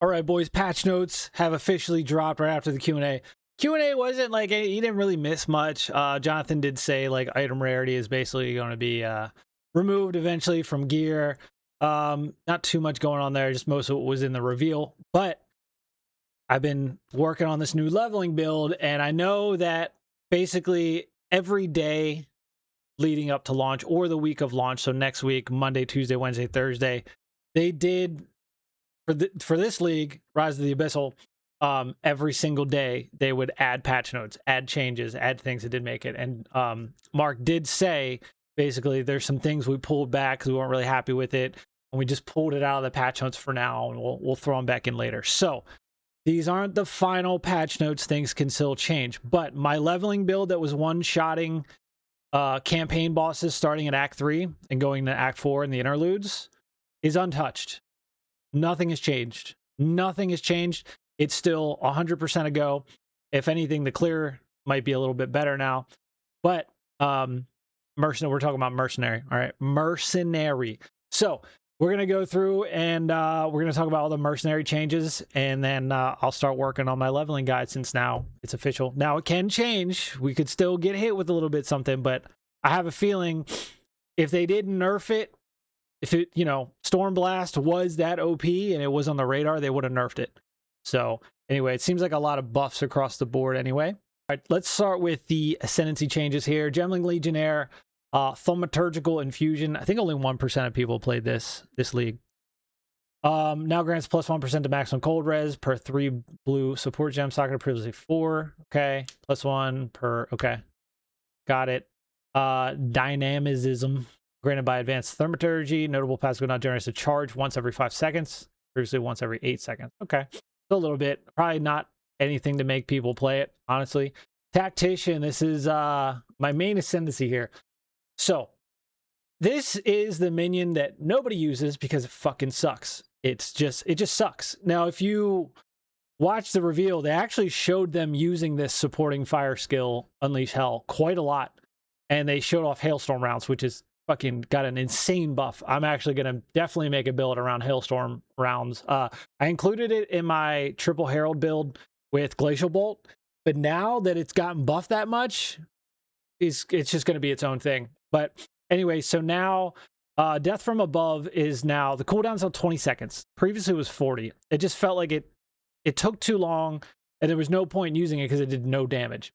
All right, boys, patch notes have officially dropped right after the Q&A. Q&A wasn't like, he didn't really miss much. Jonathan did say like item rarity is basically going to be removed eventually from gear. Not too much going on there, just most of it was in the reveal. But I've been working on this new leveling build, and I know that basically every day leading up to launch or the week of launch, so next week, Monday, Tuesday, Wednesday, Thursday, they did for this league, Rise of the Abyssal, every single day they would add patch notes, add changes, add things that did make it. And Mark did say basically there's some things we pulled back because we weren't really happy with it, and we just pulled it out of the patch notes for now, and we'll throw them back in later. So these aren't the final patch notes. Things can still change. But my leveling build that was one-shotting campaign bosses starting at Act 3 and going to Act 4 in the interludes is untouched. Nothing has changed. Nothing has changed. It's still 100% a go. If anything, the clear might be a little bit better now. But Mercenary, we're talking about Mercenary. All right, Mercenary. So we're going to go through and we're going to talk about all the Mercenary changes. And then I'll start working on my leveling guide since now it's official. Now it can change. We could still get hit with a little bit something. But I have a feeling if they didn't nerf it, if it, Stormblast was that OP and it was on the radar, they would have nerfed it. So anyway, it seems like a lot of buffs across the board anyway. All right, let's start with the Ascendancy changes here. Gemling Legionnaire, Thaumaturgical Infusion. I think only 1% of people played this league. Now grants plus 1% to maximum cold res per 3 blue support gem socket, previously 4. Okay, plus 1 per, okay. Got it. Dynamism. Granted by advanced thaumaturgy, notable passive not generates a charge once every 5 seconds, previously once every 8 seconds. Okay, so a little bit, probably not anything to make people play it, honestly. Tactician, this is my main Ascendancy here. So this is the minion that nobody uses because it fucking sucks. It just sucks. Now, if you watch the reveal, they actually showed them using this supporting fire skill, Unleash Hell, quite a lot, and they showed off Hailstorm rounds, which is fucking got an insane buff. I'm actually going to definitely make a build around Hailstorm rounds. I included it in my triple Herald build with Glacial Bolt, but now that it's gotten buffed that much, it's just going to be its own thing. But anyway, so now Death from Above is now, the cooldown's on 20 seconds. Previously it was 40. It just felt like it took too long, and there was no point in using it because it did no damage.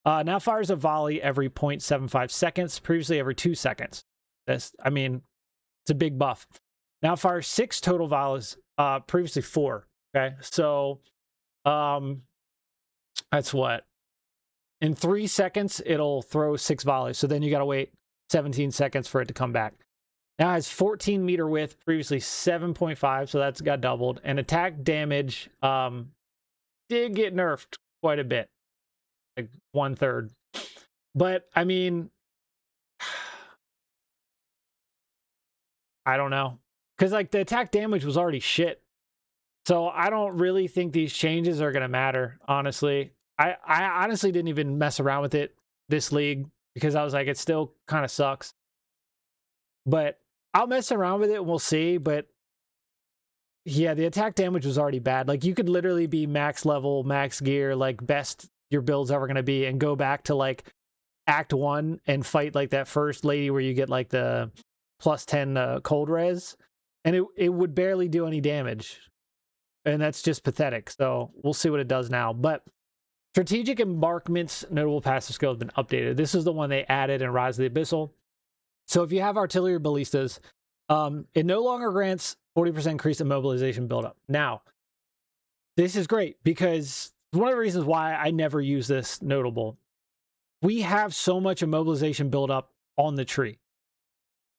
Now fires a volley every 0.75 seconds, previously every 2 seconds. It's a big buff. Now fires 6 total volleys, previously 4. Okay, so that's what? In 3 seconds, it'll throw 6 volleys. So then you got to wait 17 seconds for it to come back. Now it has 14 meter width, previously 7.5, so that's got doubled. And attack damage did get nerfed quite a bit, like 1/3. But I don't know, because like the attack damage was already shit, so I don't really think these changes are gonna matter, honestly. I honestly didn't even mess around with it this league because I was like, it still kind of sucks, but I'll mess around with it and we'll see. But yeah, the attack damage was already bad. Like you could literally be max level, max gear, like best your build's ever gonna be, and go back to like Act 1 and fight like that first lady where you get like the plus 10 cold res, and it would barely do any damage, and that's just pathetic. So we'll see what it does now. But Strategic Embarkment's notable passive skill has been updated. This is the one they added in Rise of the Abyssal. So if you have artillery ballistas, it no longer grants 40% increased immobilization buildup. Now this is great because one of the reasons why I never use this notable, we have so much immobilization buildup on the tree.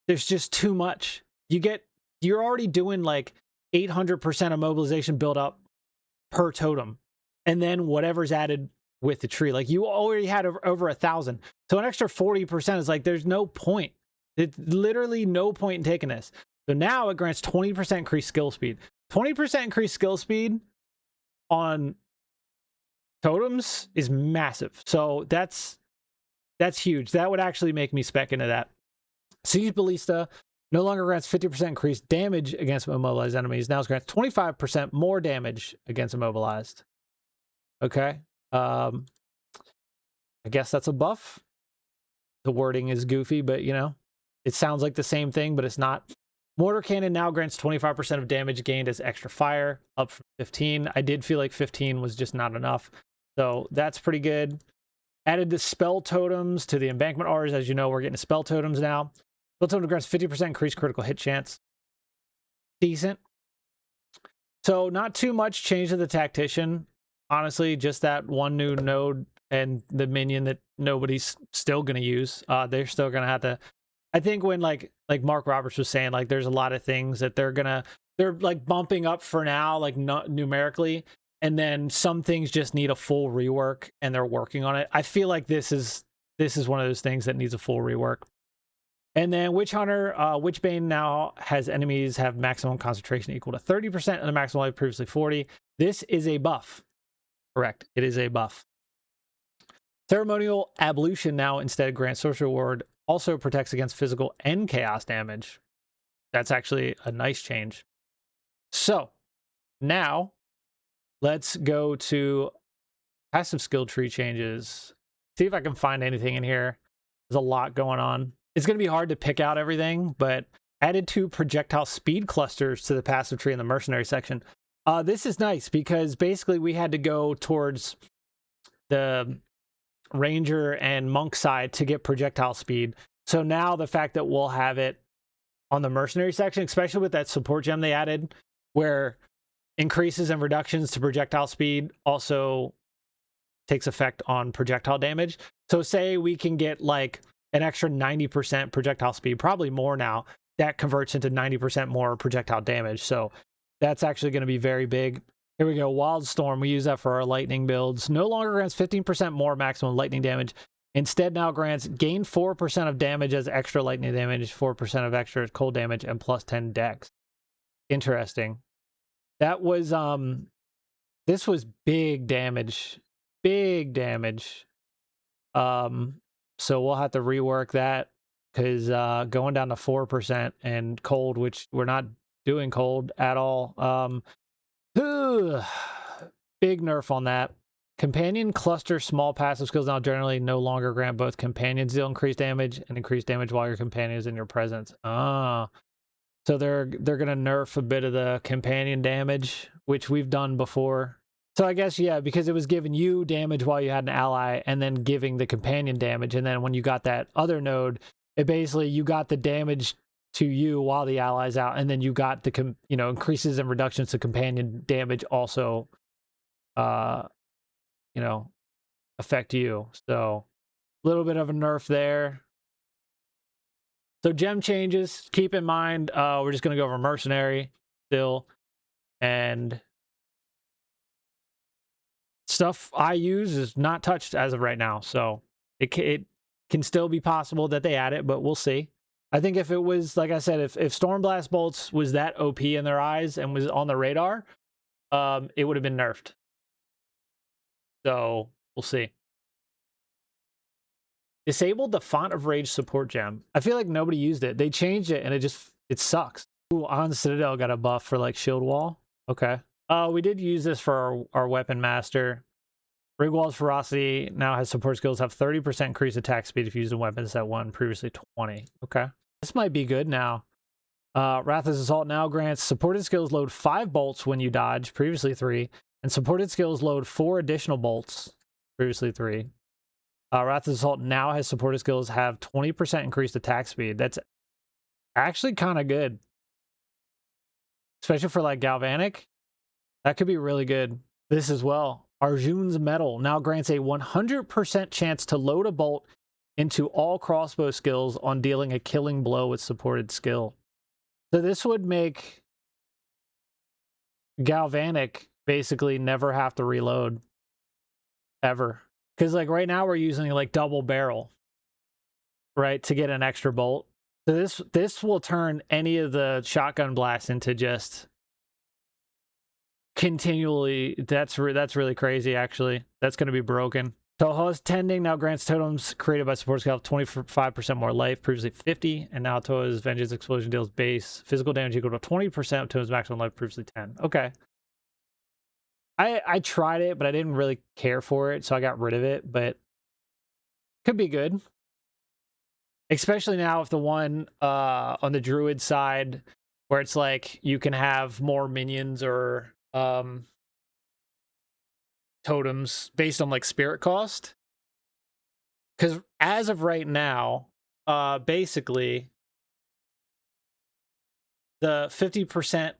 There's just too much. You're already doing like 800% immobilization buildup per totem, and then whatever's added with the tree. Like you already had over 1,000, so an extra 40% is like there's no point. It's literally no point in taking this. So now it grants 20% increased skill speed. 20% increased skill speed on totems is massive. So that's huge. That would actually make me spec into that. Siege Ballista, No longer grants 50% increased damage against immobilized enemies. Now it grants 25% more damage against immobilized. Okay. I guess that's a buff. The wording is goofy, but you know, it sounds like the same thing, but it's not. Mortar Cannon now grants 25% of damage gained as extra fire, up from 15. I did feel like 15 was just not enough. So that's pretty good. Added the spell totems to the embankment R's. As you know, we're getting spell totems now. Spell totem grants 50% increased critical hit chance. Decent. So not too much change to the Tactician. Honestly, just that one new node and the minion that nobody's still going to use. They're still going to have to... I think when like Mark Roberts was saying, like there's a lot of things that they're like bumping up for now, like numerically, and then some things just need a full rework and they're working on it. I feel like this is one of those things that needs a full rework. And then Witch Hunter, Witchbane now has enemies have maximum concentration equal to 30% and the maximum life previously 40. This is a buff. Correct. It is a buff. Ceremonial Ablution now instead grants sorcery ward, also protects against physical and chaos damage. That's actually a nice change. So now let's go to passive skill tree changes. See if I can find anything in here. There's a lot going on. It's going to be hard to pick out everything, but added 2 projectile speed clusters to the passive tree in the mercenary section. This is nice because basically we had to go towards the ranger and monk side to get projectile speed. So now the fact that we'll have it on the mercenary section, especially with that support gem they added, where increases and reductions to projectile speed also takes effect on projectile damage. So say we can get like an extra 90% projectile speed, probably more now, that converts into 90% more projectile damage. So that's actually going to be very big. Here we go. Wildstorm. We use that for our lightning builds. No longer grants 15% more maximum lightning damage. Instead now grants gain 4% of damage as extra lightning damage, 4% of extra cold damage, and plus 10 dex. Interesting. That was, this was big damage. Big damage. So we'll have to rework that because going down to 4% and cold, which we're not doing cold at all. Big nerf on that. Companion cluster small passive skills now generally no longer grant both companions deal increased damage and increased damage while your companion is in your presence. So they're gonna nerf a bit of the companion damage, which we've done before. So I guess, yeah, because it was giving you damage while you had an ally and then giving the companion damage, and then when you got that other node, it basically you got the damage to you while the ally's out, and then you got the increases and reductions to companion damage also affect you. So a little bit of a nerf there. So gem changes, keep in mind, we're just going to go over Mercenary still, and stuff I use is not touched as of right now. So it can still be possible that they add it, but we'll see. I think if it was, like I said, if Stormblast bolts was that OP in their eyes and was on the radar, it would have been nerfed. So we'll see. Disabled the Font of Rage support gem. I feel like nobody used it. They changed it and it sucks. Ooh, on Citadel got a buff for like shield wall. Okay. We did use this for our weapon master. Rigwald's Ferocity now has support skills have 30% increased attack speed if using weapons at 1, previously 20. Okay. This might be good now. Wrath's Assault now grants supported skills load 5 bolts when you dodge, previously 3, and supported skills load 4 additional bolts, previously 3. Wrath's Assault now has supported skills have 20% increased attack speed. That's actually kind of good. Especially for like Galvanic. That could be really good. This as well. Arjun's Metal now grants a 100% chance to load a bolt into all crossbow skills on dealing a killing blow with supported skill. So this would make Galvanic basically never have to reload. Ever. Because like right now we're using like double barrel, right, to get an extra bolt. So this will turn any of the shotgun blasts into just continually. That's really crazy. Actually, that's going to be broken. Toha's Tending now grants totems created by support scale 25% more life, previously 50, and now Toha's Vengeance Explosion deals base physical damage equal to 20% of Toha's maximum life, previously 10. Okay. I tried it, but I didn't really care for it, so I got rid of it, but could be good. Especially now with the one on the Druid side, where it's like you can have more minions or totems based on like spirit cost. Because as of right now, basically the 50%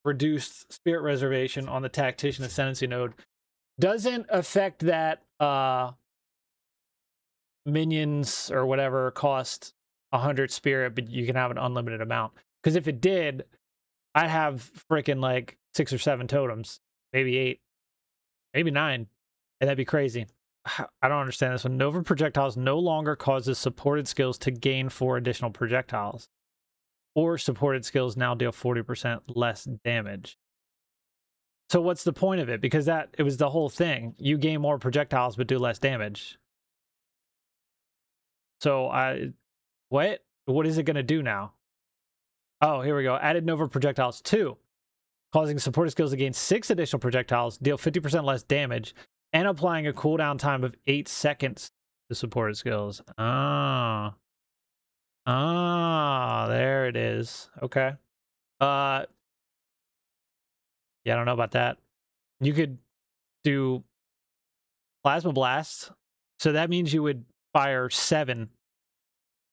reduced spirit reservation on the Tactician Ascendancy node doesn't affect that minions or whatever cost 100 spirit, but you can have an unlimited amount. Because if it did, I'd have freaking like 6 or 7 totems, maybe 8, maybe 9, and that'd be crazy. I don't understand this one. Nova projectiles no longer causes supported skills to gain 4 additional projectiles, or supported skills now deal 40% less damage. So what's the point of it? Because it was the whole thing. You gain more projectiles but do less damage. So what is it going to do now? Oh, here we go. Added Nova projectiles 2, causing supported skills to gain 6 additional projectiles, deal 50% less damage, and applying a cooldown time of 8 seconds to supported skills. Ah, there it is. Okay. Yeah, I don't know about that. You could do Plasma Blasts. So that means you would fire 7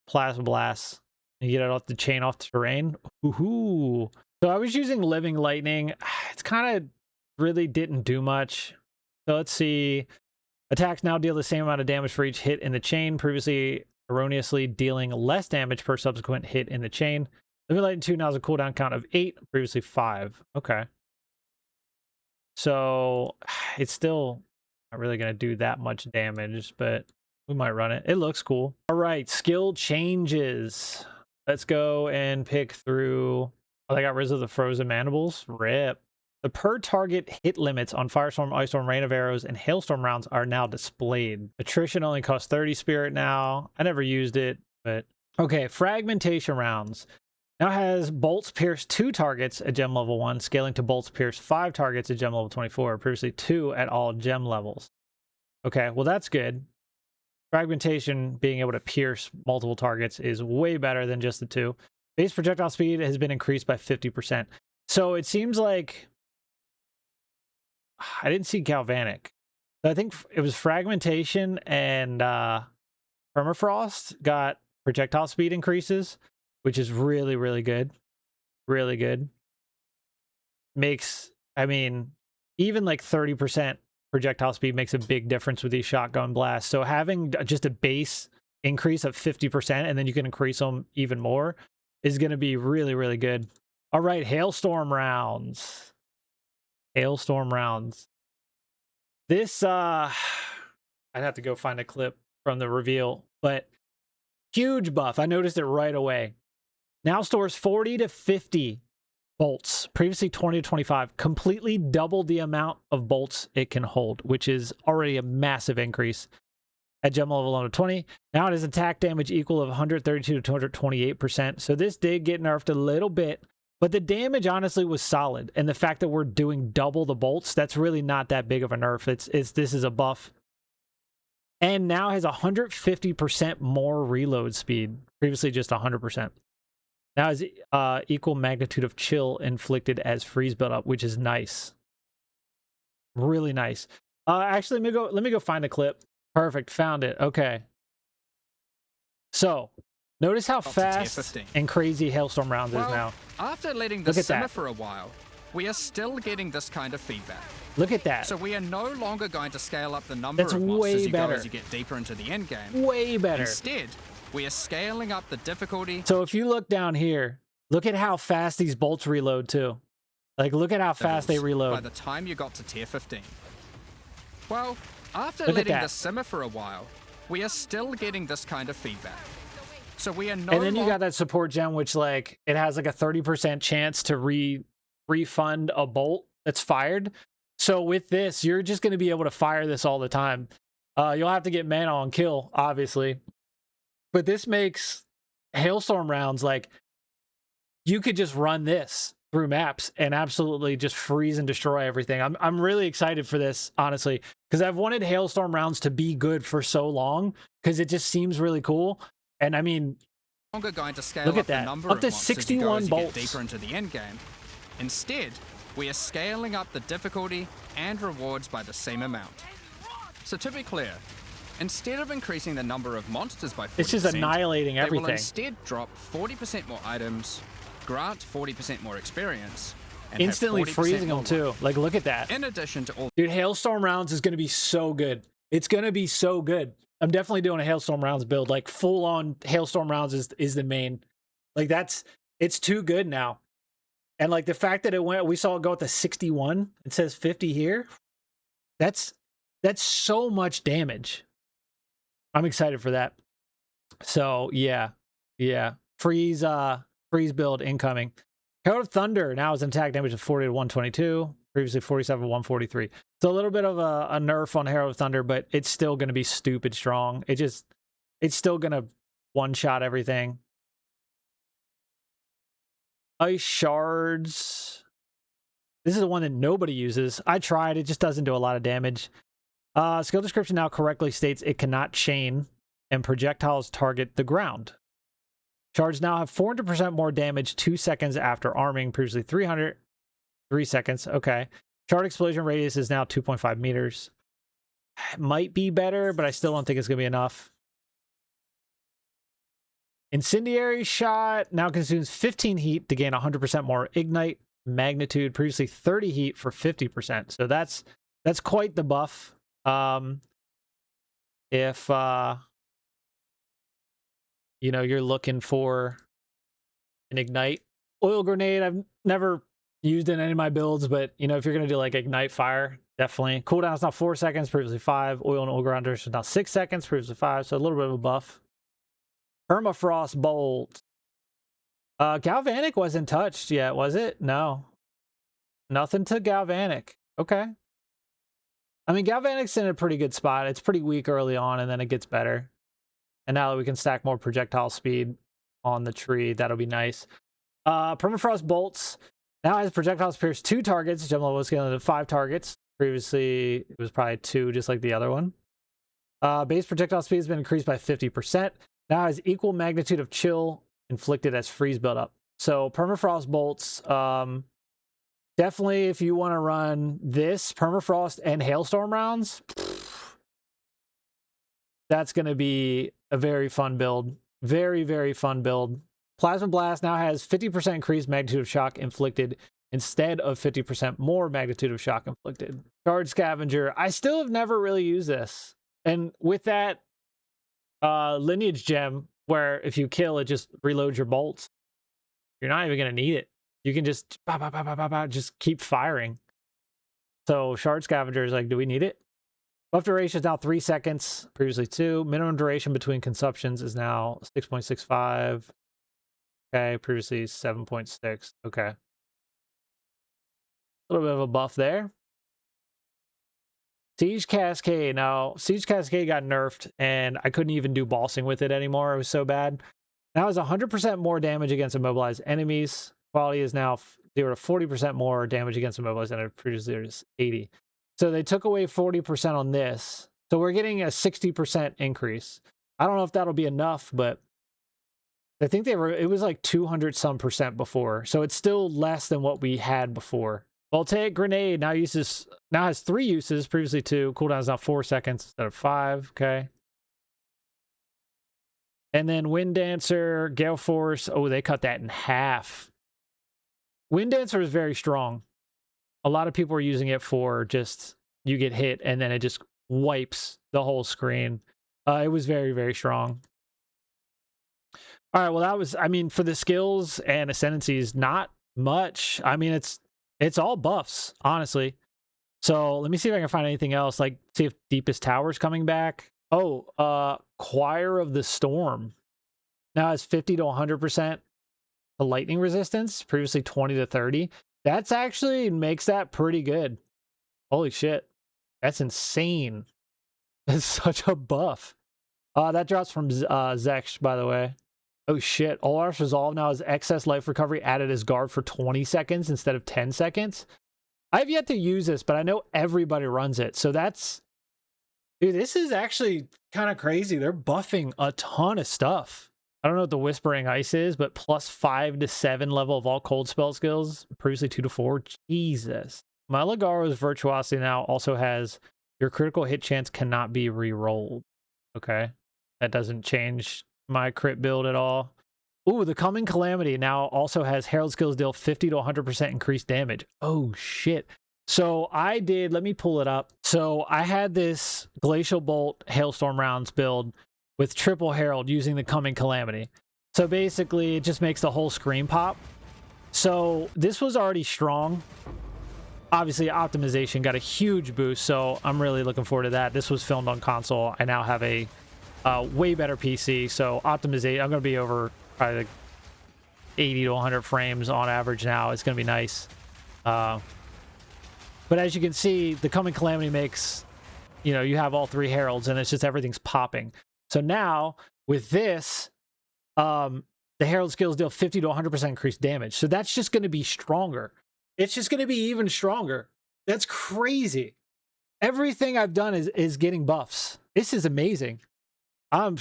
Plasma Blasts and get it off the chain, off the terrain. Ooh. So I was using Living Lightning. It's kind of really didn't do much. So let's see. Attacks now deal the same amount of damage for each hit in the chain, previously erroneously dealing less damage per subsequent hit in the chain. Living Lightning 2 now has a cooldown count of 8, previously 5. Okay. So it's still not really going to do that much damage, but we might run it. It looks cool. All right, skill changes. Let's go and pick through. Oh, they got rid of the frozen mandibles. Rip. The per target hit limits on Firestorm, Ice Storm, Rain of Arrows, and Hailstorm rounds are now displayed. Attrition only costs 30 spirit now. I never used it, but okay. Fragmentation rounds now has bolts pierce 2 targets at gem level 1, scaling to bolts pierce 5 targets at gem level 24, previously 2 at all gem levels. Okay, well that's good. Fragmentation being able to pierce multiple targets is way better than just the 2. Base projectile speed has been increased by 50%. So it seems like I didn't see Galvanic. I think it was Fragmentation and Permafrost got projectile speed increases, which is really, really good. Really good. Makes, I mean, even like 30% projectile speed makes a big difference with these shotgun blasts. So having just a base increase of 50% and then you can increase them even more is going to be really, really good. All right, Hailstorm rounds. Hailstorm rounds. This, I'd have to go find a clip from the reveal, but huge buff. I noticed it right away. Now stores 40 to 50 bolts, previously 20 to 25, completely double the amount of bolts it can hold, which is already a massive increase at gem level 1 to 20. Now it has attack damage equal of 132 to 228%. So this did get nerfed a little bit, but the damage honestly was solid. And the fact that we're doing double the bolts, that's really not that big of a nerf. This is a buff. And now has 150% more reload speed, previously just 100%. Now has equal magnitude of chill inflicted as freeze buildup, which is nice. Really nice. Actually, let me go find a clip. Perfect, found it. Okay. So, notice how fast and crazy Hailstorm rounds is now. After letting this simmer for a while, we are still getting this kind of feedback. Look at that. So we are no longer going to scale up the number of mobs as you go as you get deeper into the end game. Way better. Instead, we are scaling up the difficulty. So if you look down here, look at how fast these bolts reload too. Like, look at how fast they reload. By the time you got to tier 15. Well, after letting this simmer for a while, we are still getting this kind of feedback. So we are no And then you got that support gem, which like it has like a 30% chance to refund a bolt that's fired. So with this, you're just going to be able to fire this all the time. You'll have to get mana on kill, obviously. But this makes Hailstorm rounds like you could just run this through maps and absolutely just freeze and destroy everything. I'm really excited for this, honestly, because I've wanted Hailstorm rounds to be good for so long because it just seems really cool. And I mean, Going to scale look at up that. The number Up of to monsters you 61 go as you bolts. get deeper into the endgame. Instead, we are scaling up the difficulty and rewards by the same amount. So to be clear, instead of increasing the number of monsters by 40%, it's just annihilating everything. They will instead drop 40% more items, grant 40% more experience, and instantly freezing them too. Like, look at that. In addition to all, dude, Hailstorm rounds is going to be so good. It's going to be so good. I'm definitely doing a Hailstorm rounds build. Like, full on Hailstorm rounds is the main. Like, it's too good now. And like the fact that we saw it go to 61. It says 50 here. That's so much damage. I'm excited for that. So yeah. Freeze build incoming. Herald of Thunder now is an attack damage of 40 to 122. Previously 47 to 143. So a little bit of a nerf on Herald of Thunder, but it's still going to be stupid strong. It's still going to one-shot everything. Ice Shards. This is the one that nobody uses. I tried. It just doesn't do a lot of damage. Skill description now correctly states it cannot chain and projectiles target the ground. Shards now have 400% more damage 2 seconds after arming. Previously 300. 3 seconds. Okay. Shard explosion radius is now 2.5 meters. It might be better, but I still don't think it's going to be enough. Incendiary shot now consumes 15 heat to gain 100% more ignite magnitude. Previously 30 heat for 50%. So that's quite the buff. If you know, you're looking for an ignite oil grenade, I've never used in any of my builds, but you know, if you're gonna do like ignite fire, definitely. Cooldown is now 4 seconds, previously 5. Oil and oil grinders is now 6 seconds, previously 5. So a little bit of a buff. Permafrost bolt. Galvanic wasn't touched yet, was it? No. Nothing to Galvanic. Okay. I mean, Galvanic's in a pretty good spot. It's pretty weak early on, and then it gets better. And now that we can stack more projectile speed on the tree, that'll be nice. Permafrost bolts now has projectiles pierce 2 targets. Jump level is scaling to 5 targets. Previously, it was probably 2, just like the other one. Base projectile speed has been increased by 50%. Now has equal magnitude of chill inflicted as freeze buildup. So permafrost bolts, definitely if you want to run this permafrost and hailstorm rounds, that's going to be a very fun build. Very, very fun build. Plasma Blast now has 50% increased magnitude of shock inflicted instead of 50% more magnitude of shock inflicted. Guard Scavenger. I still have never really used this. And with that lineage gem, where if you kill, it just reloads your bolts, you're not even going to need it. You can just just keep firing. So Shard Scavenger is like, do we need it? Buff duration is now 3 seconds, previously 2. Minimum duration between consumptions is now 6.65. Okay, previously 7.6. Okay. A little bit of a buff there. Siege Cascade. Now, Siege Cascade got nerfed, and I couldn't even do bossing with it anymore. It was so bad. Now it's 100% more damage against immobilized enemies. Quality is now 0 to 40% more damage against immobilized enemies. Previously, it was 80. So they took away 40% on this. So we're getting a 60% increase. I don't know if that'll be enough, but I think it was like 200 some percent before. So it's still less than what we had before. Voltaic Grenade now has 3 uses, previously 2. Cooldown is now 4 seconds instead of 5. Okay. And then Wind Dancer, Gale Force. Oh, they cut that in half. Wind Dancer is very strong. A lot of people are using it for just, you get hit and then it just wipes the whole screen. It was very, very strong. All right, well, that was, I mean, for the skills and ascendancies, not much. I mean, it's all buffs, honestly. So let me see if I can find anything else, like see if Deepest Tower's coming back. Oh, Choir of the Storm now has 50 to 100% to lightning resistance, previously 20 to 30. That's actually makes that pretty good. Holy shit. That's insane. It's such a buff. That drops from Zexh, by the way. Oh shit. Olaf's Resolve now has excess life recovery added as guard for 20 seconds instead of 10 seconds. I've yet to use this, but I know everybody runs it. So that's... Dude, this is actually kind of crazy. They're buffing a ton of stuff. I don't know what the Whispering Ice is, but plus 5 to 7 level of all cold spell skills. Previously 2 to 4. Jesus. Malagaro's Virtuosity now also has your critical hit chance cannot be re-rolled. Okay. That doesn't change my crit build at all. Ooh, the Coming Calamity now also has Herald skills deal 50 to 100% increased damage. Oh, shit. So I did, let me pull it up. So I had this Glacial Bolt Hailstorm Rounds build with triple Herald using the Coming Calamity. So basically, it just makes the whole screen pop. So this was already strong. Obviously, optimization got a huge boost, so I'm really looking forward to that. This was filmed on console. I now have a way better PC, so optimization, I'm going to be over probably like 80 to 100 frames on average now. It's going to be nice. But as you can see, the Coming Calamity makes, you know, you have all 3 Heralds, and it's just everything's popping. So now, with this, the Herald skills deal 50 to 100% increased damage. So that's just going to be stronger. It's just going to be even stronger. That's crazy. Everything I've done is getting buffs. This is amazing. I'm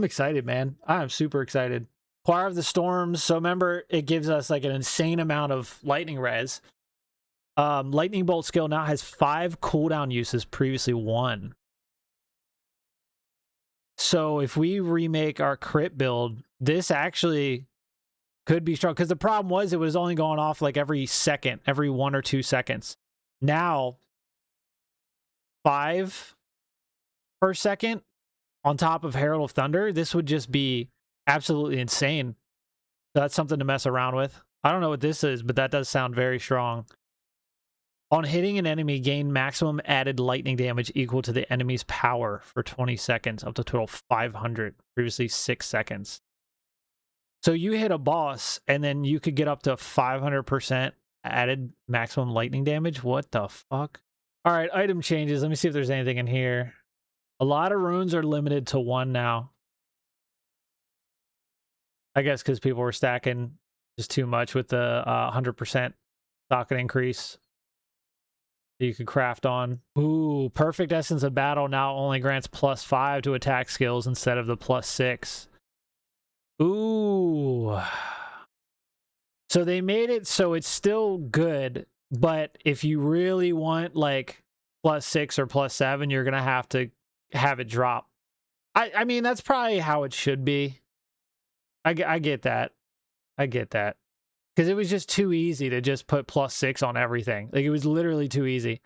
excited, man. I'm super excited. Choir of the Storms. So remember, it gives us like an insane amount of lightning res. Lightning Bolt skill now has 5 cooldown uses, previously 1. So if we remake our crit build, this actually could be strong. Because the problem was it was only going off like every second, every 1 or 2 seconds. Now, 5 per second on top of Herald of Thunder, this would just be absolutely insane. So that's something to mess around with. I don't know what this is, but that does sound very strong. On hitting an enemy, gain maximum added lightning damage equal to the enemy's power for 20 seconds, up to total 500, previously 6 seconds. So you hit a boss, and then you could get up to 500% added maximum lightning damage? What the fuck? All right, item changes. Let me see if there's anything in here. A lot of runes are limited to 1 now. I guess because people were stacking just too much with the 100% socket increase. You could craft on. Ooh, Perfect Essence of Battle now only grants +5 to attack skills instead of the +6. Ooh. So they made it so it's still good, but if you really want like +6 or +7, you're gonna have to have it drop. I mean, that's probably how it should be. I get that. I get that. Because it was just too easy to just put +6 on everything. Like, it was literally too easy.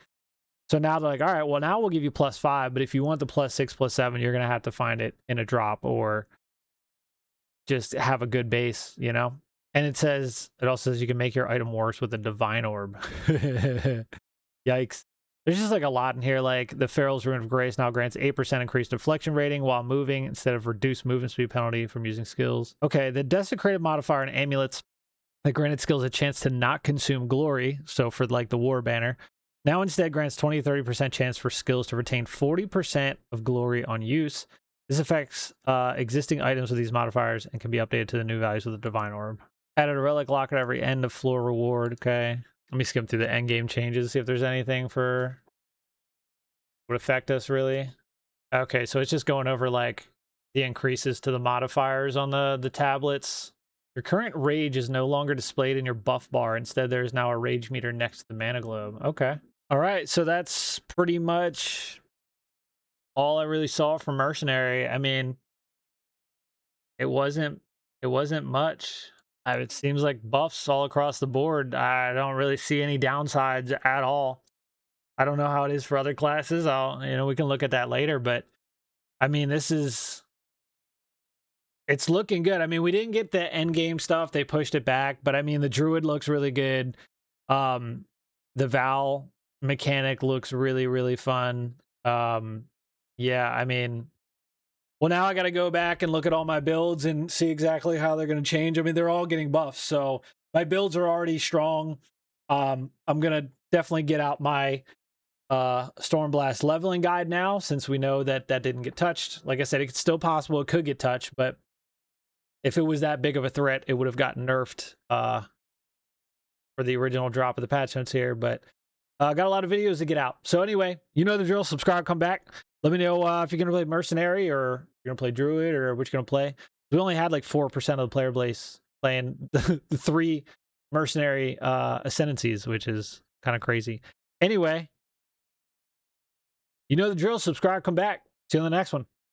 So now they're like, all right, well, now we'll give you +5, but if you want the +6, +7, you're going to have to find it in a drop or just have a good base, you know? And it also says you can make your item worse with a Divine Orb. Yikes. There's just like a lot in here, like the Pharaoh's Rune of Grace now grants 8% increased deflection rating while moving instead of reduced movement speed penalty from using skills. Okay, the Desecrated modifier and amulets that granted skills a chance to not consume glory, so for like the War Banner, now instead grants 20-30% chance for skills to retain 40% of glory on use. This affects existing items with these modifiers and can be updated to the new values with the Divine Orb. Added a relic lock at every end of floor reward. Okay. Let me skim through the endgame changes, see if there's anything for would affect us really. Okay, so it's just going over like the increases to the modifiers on the tablets. Your current rage is no longer displayed in your buff bar. Instead, there is now a rage meter next to the mana globe. Okay. All right, so that's pretty much all I really saw from Mercenary. I mean, it wasn't much. It seems like buffs all across the board. I don't really see any downsides at all. I don't know how it is for other classes. We can look at that later, but I mean, it's looking good. I mean, we didn't get the endgame stuff. They pushed it back, but I mean, the Druid looks really good. The Val mechanic looks really, really fun. Yeah, I mean, well, now I got to go back and look at all my builds and see exactly how they're going to change. I mean, they're all getting buffs, so my builds are already strong. I'm going to definitely get out my Stormblast leveling guide now, since we know that that didn't get touched. Like I said, it's still possible it could get touched, but if it was that big of a threat, it would have gotten nerfed for the original drop of the patch notes here. But got a lot of videos to get out. So anyway, you know the drill. Subscribe, come back. Let me know if you're going to play Mercenary or you're going to play Druid or what you're going to play. We only had like 4% of the player base playing the 3 Mercenary Ascendancies, which is kind of crazy. Anyway, you know the drill. Subscribe, come back. See you on the next one.